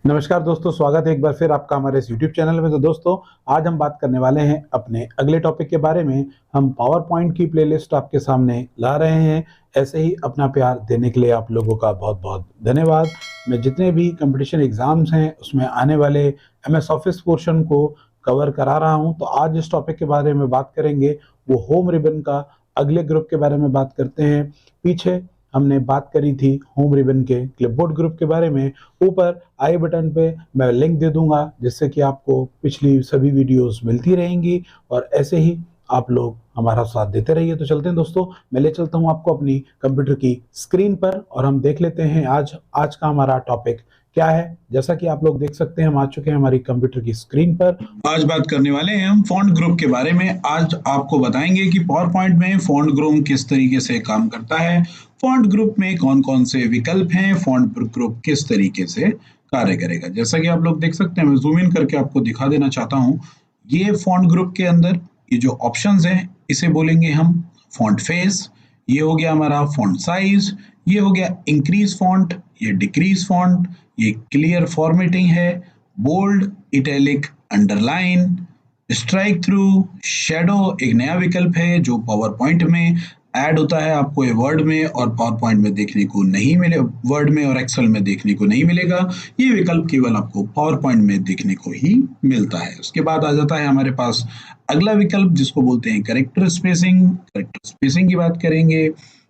नमस्कार दोस्तों, स्वागत है एक बार फिर आपका हमारे इस YouTube चैनल में। तो दोस्तों, आज हम बात करने वाले हैं अपने अगले टॉपिक के बारे में। हम पावर पॉइंट की प्लेलिस्ट आपके सामने ला रहे हैं। ऐसे ही अपना प्यार देने के लिए आप लोगों का बहुत बहुत धन्यवाद। मैं जितने भी कंपटीशन एग्जाम्स हैं उसमें आने वाले MS ऑफिस पोर्शन को कवर करा रहा हूं। तो आज इस टॉपिक के बारे में बात करेंगे, वो होम रिबन का अगले ग्रुप के बारे में बात करते हैं। पीछे हमने बात करी थी होम रिबन के क्लिपबोर्ड ग्रुप के बारे में। ऊपर आई बटन पे मैं लिंक दे दूंगा, जिससे कि आपको पिछली सभी वीडियोस मिलती रहेंगी और ऐसे ही आप लोग हमारा साथ देते रहिए। तो चलते हैं दोस्तों, मैं ले चलता हूं आपको अपनी कंप्यूटर की स्क्रीन पर और हम देख लेते हैं आज का हमारा टॉपिक क्या है। जैसा कि आप लोग देख सकते हैं, हम आ चुके हैं हमारी कंप्यूटर की स्क्रीन पर। आज बात करने वाले हैं हम फॉन्ट ग्रुप के बारे में। आज आपको बताएंगे कि पावर पॉइंट में फॉन्ट ग्रुप किस तरीके से काम करता है, फॉन्ट ग्रुप में कौन कौन से विकल्प हैं, फॉन्ट ग्रुप किस तरीके से कार्य करेगा। जैसा कि आप लोग देख सकते हैं, मैं जूम इन करके आपको दिखा देना चाहता हूँ। ये फॉन्ट ग्रुप के अंदर ये जो ऑप्शंस हैं, इसे बोलेंगे हम फॉन्ट फेस। ये हो गया हमारा फॉन्ट साइज, ये हो गया इंक्रीज फॉन्ट, ये डिक्रीज फॉन्ट, ये क्लियर फॉर्मेटिंग है, bold, italic, underline, strike through, shadow एक नया विकल्प है जो पावर पॉइंट में ऐड होता है। आपको ये वर्ड में और पावर पॉइंट में देखने को नहीं मिले, वर्ड में और एक्सेल में देखने को नहीं मिलेगा। ये विकल्प केवल आपको पावर पॉइंट में देखने को ही मिलता है। उसके बाद आ जाता है हमारे पास अगला विकल्प, जिसको बोलते हैं करेक्टर स्पेसिंग। करेक्टर स्पेसिंग की बात करेंगे,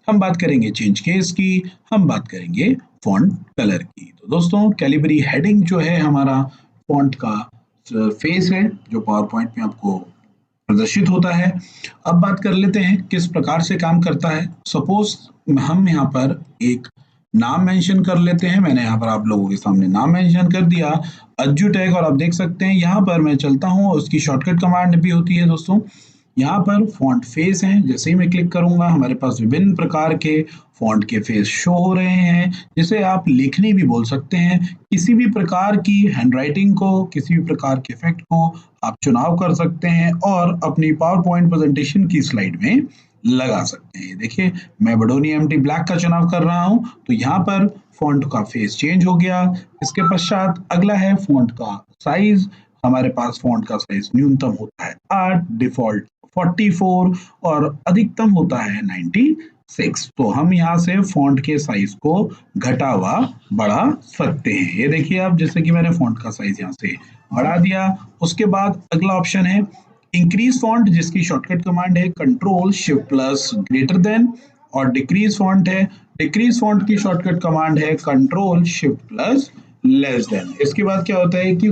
हम बात करेंगे चेंज केस की, हम बात करेंगे फॉन्ट कलर की। तो दोस्तों, कैलिबरी हेडिंग जो है हमारा फॉन्ट का फेस है, जो पावर पॉइंट में आपको प्रदर्शित होता है। अब बात कर लेते हैं किस प्रकार से काम करता है। सपोज हम यहाँ पर एक नाम मेंशन कर लेते हैं। मैंने यहाँ पर आप लोगों के सामने नाम मेंशन कर दिया, अज्जू टैग, और आप देख सकते हैं यहाँ पर मैं चलता हूँ। उसकी शॉर्टकट कमांड भी होती है दोस्तों। यहाँ पर फॉन्ट फेस है, जैसे ही मैं क्लिक करूंगा हमारे पास विभिन्न प्रकार के फॉन्ट के फेस शो हो रहे हैं, जिसे आप लेखनी भी बोल सकते हैं। किसी भी प्रकार की हैंडराइटिंग को, किसी भी प्रकार के इफेक्ट को आप चुनाव कर सकते हैं और अपनी पावर पॉइंट प्रेजेंटेशन की स्लाइड में लगा सकते हैं। देखिए, मैं बडोनी एम्प्टी ब्लैक का चुनाव कर रहा हूं, तो यहाँ पर फॉन्ट का फेस चेंज हो गया। इसके पश्चात अगला है फॉन्ट का साइज। हमारे पास फॉन्ट का साइज न्यूनतम होता है 8, डिफॉल्ट 44 और अधिकतम होता है 96। तो हम यहाँ से फॉन्ट के साइज को घटा व बढ़ा सकते हैं। ये देखिए आप, जैसे कि मैंने फॉन्ट का साइज यहाँ से बढ़ा दिया। उसके बाद अगला ऑप्शन है इंक्रीज फॉन्ट, जिसकी शॉर्टकट कमांड है control shift plus greater than, और डिक्रीज फॉन्ट है, डिक्रीज फॉन्ट की शॉर्टकट कमांड है control shift plus less than. इसके बाद क्या होता है कि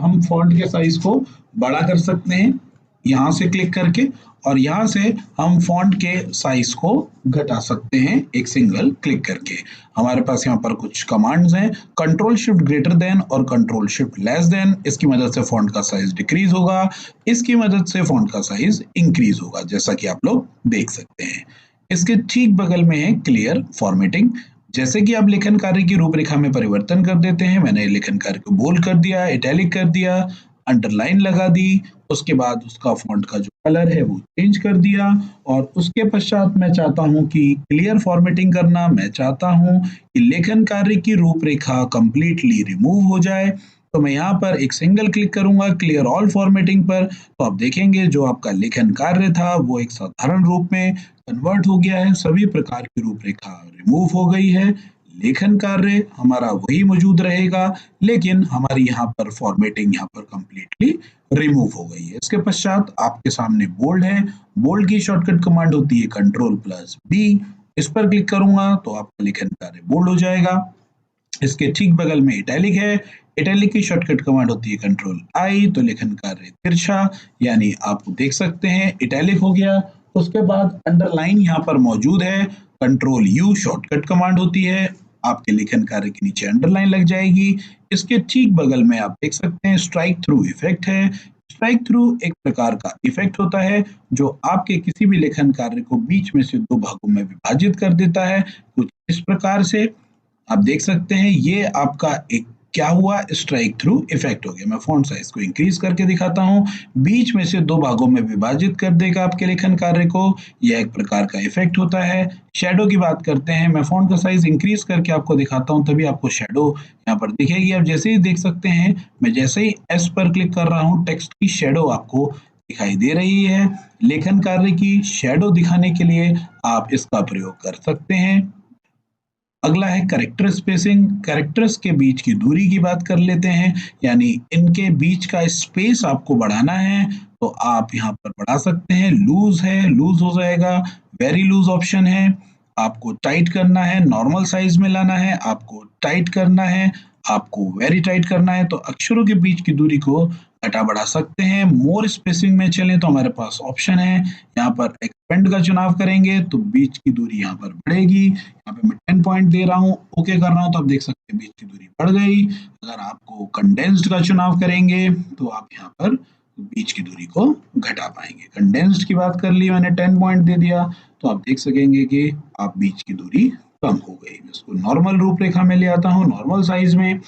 हम फॉन्ट के साइज को बड़ा कर सकते हैं यहाँ से क्लिक करके, और यहाँ से हम फॉन्ट के साइज को घटा सकते हैं एक सिंगल क्लिक करके। हमारे पास यहाँ पर कुछ कमांड्स हैं, कंट्रोल शिफ्ट ग्रेटर देन और कंट्रोल शिफ्ट लेस देन। इसकी मदद से फॉन्ट का साइज डिक्रीज होगा, इसकी मदद से फॉन्ट का साइज इंक्रीज होगा, जैसा कि आप लोग देख सकते हैं। इसके ठीक बगल में है क्लियर फॉर्मेटिंग। जैसे कि आप लेखन कार्य की रूपरेखा में परिवर्तन कर देते हैं, मैंने लेखन कार्य को बोल्ड कर दिया, इटैलिक कर दिया, अंडरलाइन लगा दी, उसके बाद उसका फॉन्ट का जो कलर है वो चेंज कर दिया, और उसके पश्चात मैं चाहता हूं कि क्लियर फॉर्मेटिंग करना, मैं चाहता हूं कि लेखन कार्य की रूपरेखा कंप्लीटली रिमूव हो जाए। तो मैं यहाँ पर एक सिंगल क्लिक करूंगा क्लियर ऑल फॉर्मेटिंग पर, तो आप देखेंगे जो आपका लेखन कार्य था वो एक साधारण रूप में कन्वर्ट हो गया है। सभी प्रकार की रूपरेखा रिमूव हो गई है, लेखन कार्य हमारा वही मौजूद रहेगा, लेकिन हमारी यहाँ पर फॉर्मेटिंग यहाँ पर कंप्लीटली रिमूव हो गई है। इसके पश्चात आपके सामने बोल्ड है, बोल्ड की शॉर्टकट कमांड होती है कंट्रोल प्लस बी। इस पर क्लिक करूंगा तो आपका लेखन कार्य बोल्ड हो जाएगा। इसके ठीक बगल में इटैलिक है, इटैलिक की शॉर्टकट कमांड होती है कंट्रोल आई, तो लेखन कार्य तिरछा, यानी आप देख सकते हैं इटैलिक हो गया। उसके बाद अंडरलाइन यहाँ पर मौजूद है, कंट्रोल यू शॉर्टकट कमांड होती है, आपके लेखन कार्य के नीचे अंडरलाइन लग जाएगी। इसके ठीक बगल में आप देख सकते हैं स्ट्राइक थ्रू इफेक्ट है। स्ट्राइक थ्रू एक प्रकार का इफेक्ट होता है जो आपके किसी भी लेखन कार्य को बीच में से दो भागों में विभाजित कर देता है। कुछ इस प्रकार से आप देख सकते हैं, ये आपका एक क्या हुआ, स्ट्राइक थ्रू इफेक्ट हो गया। मैं फॉन्ट साइज को इंक्रीज करके दिखाता हूँ, बीच में से दो भागों में विभाजित कर देगा आपके लेखन कार्य को, यह एक प्रकार का इफेक्ट होता है। शैडो की बात करते हैं, मैं फॉन्ट का साइज इंक्रीज करके आपको दिखाता हूँ, तभी आपको शैडो यहाँ पर दिखेगी। आप जैसे ही देख सकते हैं, मैं जैसे ही एस पर क्लिक कर रहा हूँ, टेक्स्ट की शैडो आपको दिखाई दे रही है। लेखन कार्य की शैडो दिखाने के लिए आप इसका प्रयोग कर सकते हैं। अगला है कैरेक्टर स्पेसिंग। कैरेक्टर्स के बीच की दूरी की बात कर लेते हैं, यानी इनके बीच का स्पेस आपको बढ़ाना है तो आप यहाँ पर बढ़ा सकते हैं। लूज है, लूज हो जाएगा। वेरी लूज ऑप्शन है। आपको टाइट करना है, नॉर्मल साइज में लाना है, आपको टाइट करना है, आपको वेरी टाइट करना है, तो अक्षरों के बीच की दूरी को घटा बढ़ा सकते हैं। मोर स्पेसिंग में चलें तो हमारे पास ऑप्शन है, यहाँ पर एक्सपेंड का चुनाव करेंगे तो बीच की दूरी यहाँ पर बढ़ेगी। यहाँ पे मैं 10 पॉइंट दे रहा हूँ, ओके कर रहा हूँ, तो आप देख सकते हैं बीच की दूरी बढ़ गई। अगर आपको कंडेंस्ड का चुनाव करेंगे तो आप यहाँ पर बीच की दूरी को घटा पाएंगे। कंडेंस्ड की बात कर ली मैंने, 10 पॉइंट दे दिया, तो आप देख सकेंगे कि आप बीच की दूरी कम हो गई। मैं इसको नॉर्मल रूपरेखा में ले आता हूँ, नॉर्मल साइज में।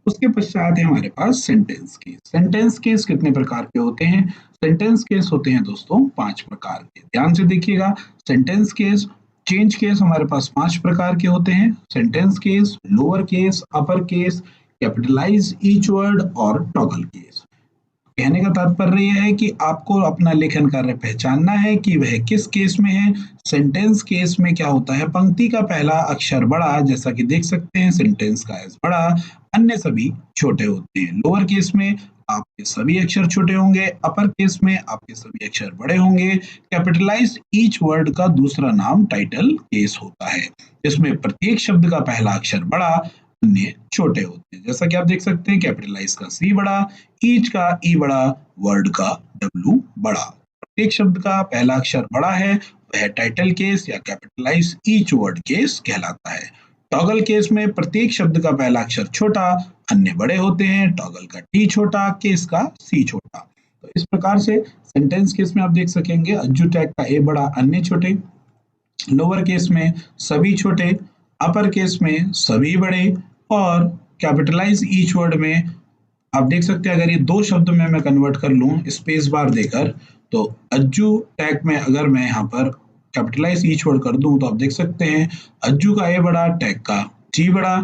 उसके पश्चात है हमारे पास सेंटेंस केस। सेंटेंस केस कितने प्रकार के होते हैं? सेंटेंस केस होते हैं दोस्तों 5 प्रकार के। ध्यान से देखिएगा, सेंटेंस केस, चेंज केस हमारे पास 5 प्रकार के होते हैं। Sentence case, lower case, upper case, capitalize each word और टॉगल केस। कहने का तात्पर्य यह है कि आपको अपना लेखन कार्य पहचानना है कि वह किस केस में है। सेंटेंस केस में क्या होता है, पंक्ति का पहला अक्षर बड़ा, जैसा कि देख सकते हैं सेंटेंस का एस बड़ा, अन्य सभी छोटे होते हैं। लोअर केस में आपके सभी अक्षर छोटे होंगे, अपर केस में आपके सभी अक्षर बड़े होंगे। कैपिटलाइज्ड ईच वर्ड का दूसरा नाम टाइटल केस होता है, जिसमें प्रत्येक शब्द का पहला अक्षर बड़ा, अन्य छोटे होते हैं। जैसा कि आप देख सकते हैं, कैपिटलाइज का सी बड़ा, ईच का ई बड़ा, वर्ड का डब्ल्यू बड़ा। प्रत्येक शब्द का पहला अक्षर बड़ा है, वह टाइटल केस या कैपिटलाइज ईच वर्ड केस कहलाता है। टॉगल केस में प्रत्येक शब्द का पहला अक्षर छोटा, अन्य बड़े होते हैं। टॉगल का टी छोटा, केस का सी छोटा। तो इस प्रकार से सेंटेंस केस में आप देख सकेंगे, अज्जू टैग का ए बड़ा, अन्य छोटे। लोअर केस में सभी छोटे, अपर केस में सभी बड़े, और कैपिटलाइज ईच वर्ड में आप देख सकते हैं, अगर ये दो शब्द में मैं कन्वर्ट कर लूं स्पेस बार देकर, तो अज्जू टैग में अगर मैं यहाँ पर कैपिटलाइज ईच वर्ड कर दूं तो आप देख सकते हैं अज्जू का ए बड़ा, टैग का टी बड़ा।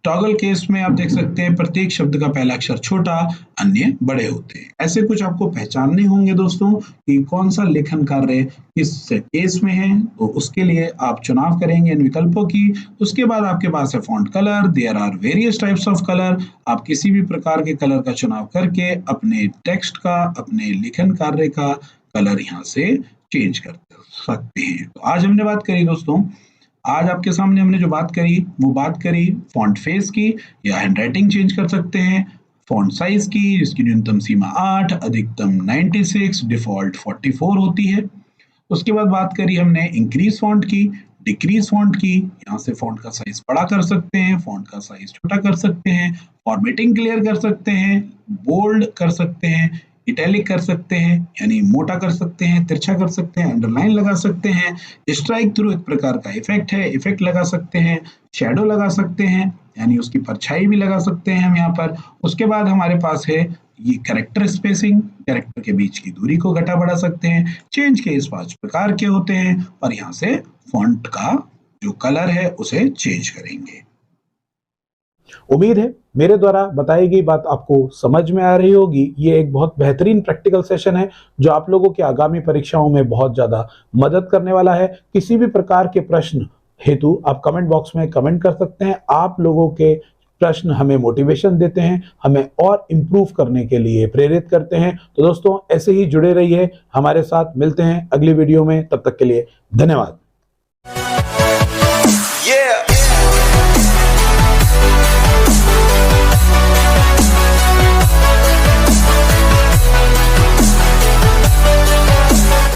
टॉगल केस में आप देख सकते हैं प्रत्येक शब्द का पहला अक्षर छोटा, अन्य बड़े होते हैं। ऐसे कुछ आपको पहचानने होंगे दोस्तों कि कौन सा लेखन कार्य किस केस में है, तो उसके लिए आप चुनाव करेंगे इन विकल्पों की। उसके बाद आपके पास है font colour. There are various types of colour. आप किसी भी प्रकार के कलर का चुनाव करके अपने टेक्स्ट का, अपने लेखन कार्य का कलर यहाँ से चेंज कर सकते हैं। तो आज हमने बात करी दोस्तों, आज आपके सामने हमने जो बात करी वो बात करी फॉन्ट फेस की, या हैंडराइटिंग चेंज कर सकते हैं। फॉन्ट साइज की, जिसकी न्यूनतम सीमा 8, अधिकतम 96, डिफॉल्ट 44 होती है। उसके बाद बात करी हमने इंक्रीज फॉन्ट की, डिक्रीज फॉन्ट की। यहाँ से फॉन्ट का साइज बड़ा कर सकते हैं, फॉन्ट का साइज छोटा कर सकते हैं, फॉर्मेटिंग क्लियर कर सकते हैं, बोल्ड कर सकते हैं, इटैलिक कर सकते हैं, यानी मोटा कर सकते हैं, तिरछा कर सकते हैं, अंडरलाइन लगा सकते हैं। स्ट्राइक थ्रू एक प्रकार का इफेक्ट है, इफेक्ट लगा सकते हैं। शैडो लगा सकते हैं, यानी उसकी परछाई भी लगा सकते हैं हम यहाँ पर। उसके बाद हमारे पास है ये कैरेक्टर स्पेसिंग, कैरेक्टर के बीच की दूरी को घटा बढ़ा सकते हैं। चेंज के इस 5 प्रकार के होते हैं, और यहाँ से फॉन्ट का जो कलर है उसे चेंज करेंगे। उम्मीद है मेरे द्वारा बताई गई बात आपको समझ में आ रही होगी। ये एक बहुत बेहतरीन प्रैक्टिकल सेशन है जो आप लोगों की आगामी परीक्षाओं में बहुत ज़्यादा मदद करने वाला है। किसी भी प्रकार के प्रश्न हेतु आप कमेंट बॉक्स में कमेंट कर सकते हैं। आप लोगों के प्रश्न हमें मोटिवेशन देते हैं, हमें और इम्प्रूव करने के लिए प्रेरित करते हैं। तो दोस्तों ऐसे ही जुड़े रहिए हमारे साथ। मिलते हैं अगली वीडियो में, तब तक के लिए धन्यवाद।